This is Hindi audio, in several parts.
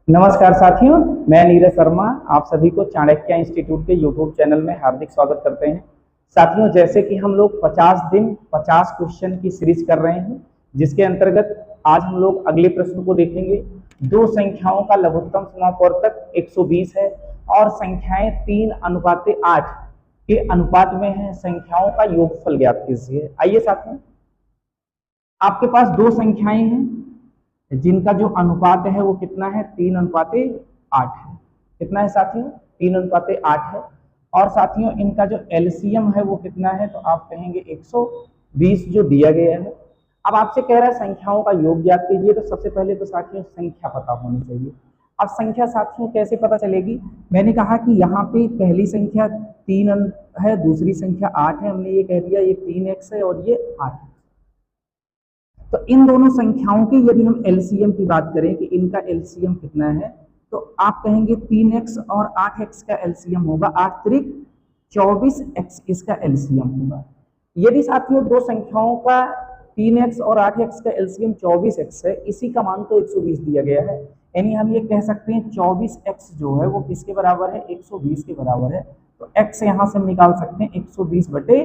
नमस्कार साथियों, मैं नीरज शर्मा आप सभी को चाणक्य इंस्टीट्यूट के यूट्यूब चैनल में हार्दिक स्वागत करते हैं। साथियों, जैसे कि हम लोग 50 दिन 50 क्वेश्चन की सीरीज कर रहे हैं, जिसके अंतर्गत आज हम लोग अगले प्रश्न को देखेंगे। दो संख्याओं का लघुत्तम समापवर्तक 120 है और संख्याएं 3:8 के अनुपात में है। संख्याओं का योगफल ज्ञात कीजिए। आइए साथियों, आपके पास दो संख्याएं हैं जिनका जो अनुपात है वो कितना है, 3:8 है। कितना है साथियों, 3:8 है। और साथियों इनका जो एलसीएम है वो कितना है, तो आप कहेंगे 120 जो दिया गया है। अब आपसे कह रहा है संख्याओं का योग ज्ञात कीजिए, तो सबसे पहले तो साथियों संख्या पता होनी चाहिए। अब संख्या साथियों कैसे पता चलेगी, मैंने कहा कि यहाँ पे पहली संख्या 3 है, दूसरी संख्या 8 है। हमने ये कह दिया ये 3x है और ये 8 है। तो इन दोनों संख्याओं की यदि हम एलसीएम की बात करें कि इनका एलसीएम कितना है, तो आप कहेंगे 3x और 8x का एलसीएम होगा 8 त्रिक 24x इसका एलसीएम होगा। यदि साथियों दो संख्याओं का 3x और 8x का एलसीएम 24x है, इसी का मान तो 120 दिया गया है, यानी हम ये कह सकते हैं 24x जो है वो किसके बराबर है, 120 के बराबर है। तो x यहां से हम निकाल सकते हैं 120 बटे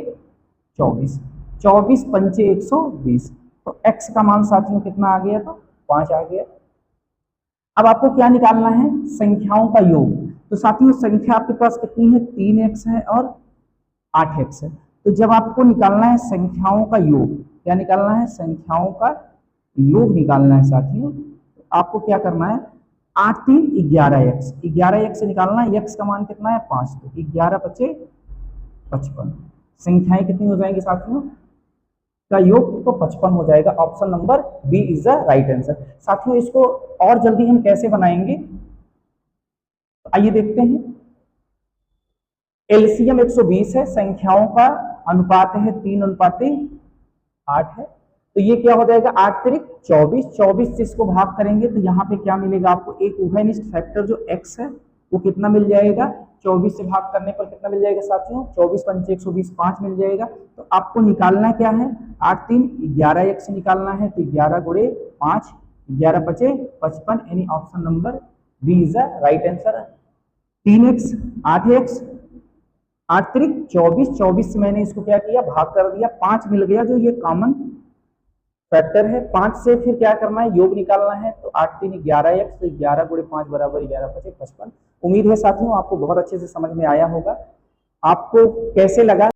24, 24 पंचे 120। तो x का मान साथियों कितना आ गया, तो 5 आ गया। अब आपको क्या निकालना है, संख्याओं का योग। तो साथियों संख्या आपके पास कितनी है, 3x है और 8x है। तो जब आपको निकालना है संख्याओं का योग, क्या निकालना है, संख्याओं का योग निकालना है साथियों, तो आपको क्या करना है, 8 3 11x, 11x से निकालना है। x का मान कितना है, 5, तो 11 बचे 55। संख्याएं कितनी हो जाएंगी साथियों, का योग तो 55 हो जाएगा। Option number B is the right answer. साथियों इसको और जल्दी हम कैसे बनाएंगे, तो आइए देखते हैं। एलसीएम 120 है, संख्याओं का अनुपात है 3:8 है। तो ये क्या हो जाएगा, 8 त्रिक 24, 24 से इसको भाग करेंगे तो यहाँ पे क्या मिलेगा आपको, एक उभयनिष्ठ फैक्टर जो x है वो कितना मिल जाएगा, 24 से भाग करने पर कितना मिल जाएगा साथियों, 24 पंचे 120, 5 मिल जाएगा। तो आपको निकालना क्या है, 8 3 11x से निकालना है, तो 11 गुणे 5, 11 बचे 55, यानी option number B is the right answer. 3x 8x 8 त्रिक 24, 24 से मैंने इसको क्या किया, भाग कर दिया, 5 मिल गया जो ये कॉमन फैक्टर है। 5 से फिर क्या करना है, योग निकालना है। तो 8 3 11x, तो 11 गुणे 5 बराबर 11 बचे 55। उम्मीद है साथियों आपको बहुत अच्छे से समझ में आया होगा। आपको कैसे लगा